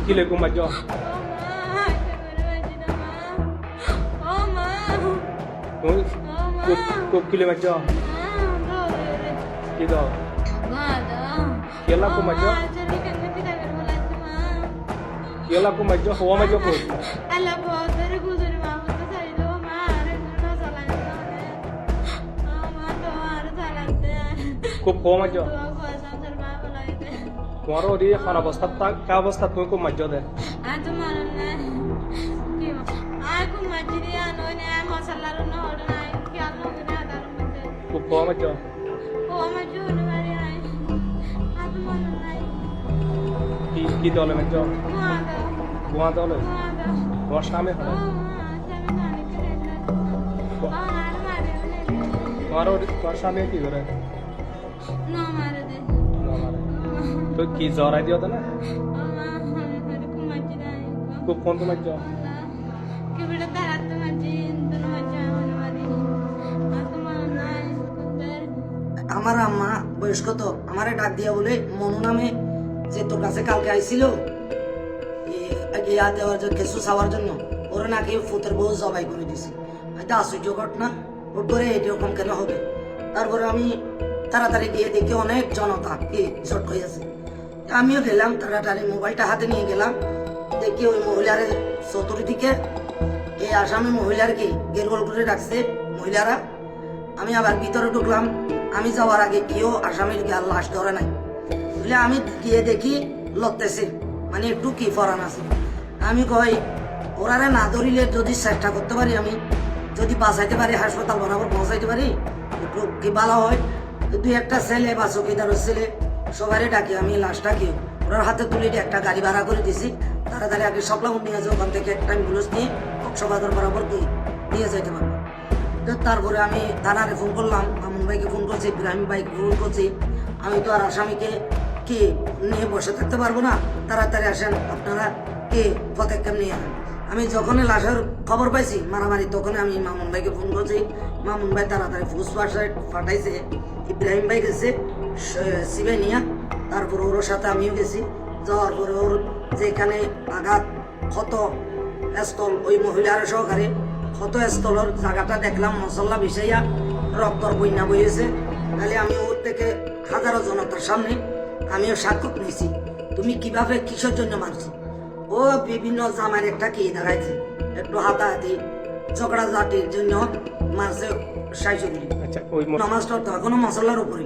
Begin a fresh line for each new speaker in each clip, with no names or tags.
Kile kumajo. Kok kile majo. Kido. Kela kumajo. Kela kumajo. Hawa majo ko.
Allah boder guzur ma bota sai do ma are no salante. Ma to are salante.
Kok hawa majo.
Ko samsar ma bolaite.
তোমারও ওই এখন অবস্থা কা অবস্থা তুমি খুব মজ্জা দেয়
আজ মারন না কি আকু মাজিরি আনো না মশলার না হড নাই কি আলো না দারুন মতে
খুব কম মজ্জা
ও মাজু না মারি নাই আজ মারন নাই
কি দলে মজ্জা
কুয়াদা
কুয়া দলে
কুয়াদা
তোমার সামনে হয়
সামনে নানি করে আর মারে
তোমার সামনে কি করে
না মারে দে
তো কি জ্বর আই দিও না
কু মাজি নাই
খুব ফোন তো মজ্জা
কি বিড়া তারাত মাজি ইন্দন মাজি আমার মারি আজ মারন নাই
আমার আম্মা বয়স্ক তো আমারে ডাক দিয়া বলে মনু নামে যে তোর কাছে কালকে আইছিল ইয়া দেওয়ার জন্য কিছু চাওয়ার জন্য ওরা নাকি ফুতের বউ জবাই করে দিছে এটা আশ্চর্য ঘটনা ওর করে এরকম কেন হবে তারপরে আমি তাড়াতাড়ি গিয়ে দেখি অনেক জনতা কি জট হয়েছে আমিও গেলাম তাড়াতাড়ি মোবাইলটা হাতে নিয়ে গেলাম দেখি ওই মহিলার চতুর্দিকে এই আসামি মহিলার কি গেরগোল করে রাখছে মহিলারা আমি আবার ভিতরে ঢুকলাম আমি যাওয়ার আগে কেউ আসামির গাল লাশ ধরে নাই বুঝলে আমি গিয়ে দেখি লড়তেছে মানে একটু কি ফরান আছে আমি কই ওরারে না ধরিলে যদি চেষ্টা করতে পারি আমি যদি বাঁচাইতে পারি হাসপাতাল বরাবর পৌঁছাইতে পারি একটু কি ভালো হয় দুই একটা ছেলে বা চৌকিদারের ছেলে সবারই ডাকি আমি লাশটাকে ওনার হাতে তুলে একটা গাড়ি ভাড়া করে দিছি তাড়াতাড়ি আগে সবলাম নিয়ে যাও ওখান থেকে একটা অ্যাম্বুলেন্স নিয়ে কক্সবাজার বরাবর নিয়ে যেতে পারবো তারপরে আমি থানারে ফোন করলাম মামুন ভাইকে ফোন করছি ইব্রাহিম ভাইকে ফোন করছি আমি তো আর আসামিকে কি নিয়ে বসে থাকতে পারবো না তাড়াতাড়ি আসেন আপনারা কে পদক্ষেপ নিয়ে আসেন আমি যখন লাশের খবর পাইছি মারামারি তখন আমি মামুন ভাইকে ফোন করছি মামুন ভাই তাড়াতাড়ি ফুস ফাটাইছে ইব্রাহিম ভাই গেছে সিবে নিয়ে তারপর ওর সাথে আমিও গেছি যাওয়ার পরে ওর যেখানে আঘাত ক্ষত স্থল ওই মহিলার সহকারে ক্ষত স্থলের জায়গাটা দেখলাম মশলা বিষাইয়া রক্তর বন্যা বইয়েছে তাহলে আমি ওর থেকে হাজারো জনতার সামনে আমিও সাক্ষ্য নিয়েছি তুমি কিভাবে কিসের জন্য মারছো ও বিভিন্ন জামার একটা কি দেখাইছে একটু হাতাহাতি ঝগড়া জাটির জন্য মারছে শাইশুরি নামাজটা কোনো মশলার উপরে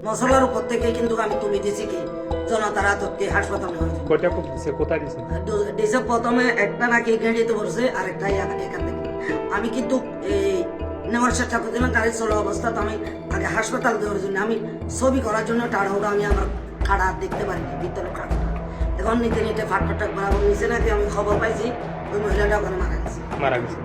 মশলার উপর থেকে কিন্তু আমি তুমি দিছি কি জনতারা তোকে হাসপাতাল দিছে প্রথমে একটা নাকি গেঁড়িতে পড়ছে আর একটা এখান থেকে আমি কিন্তু এই নেওয়ার চেষ্টা করছিলাম গাড়ি চলা অবস্থা তো আমি আগে হাসপাতাল দেওয়ার জন্য আমি ছবি করার জন্য টাড়াহুড়া আমি আমার খাড়া দেখতে পারিনি ভিতরে খাড়া এখন নিতে নিতে ফাটফাট বরাবর নিচে নাকি আমি খবর পাইছি ওই মহিলাটা ওখানে মারা গেছে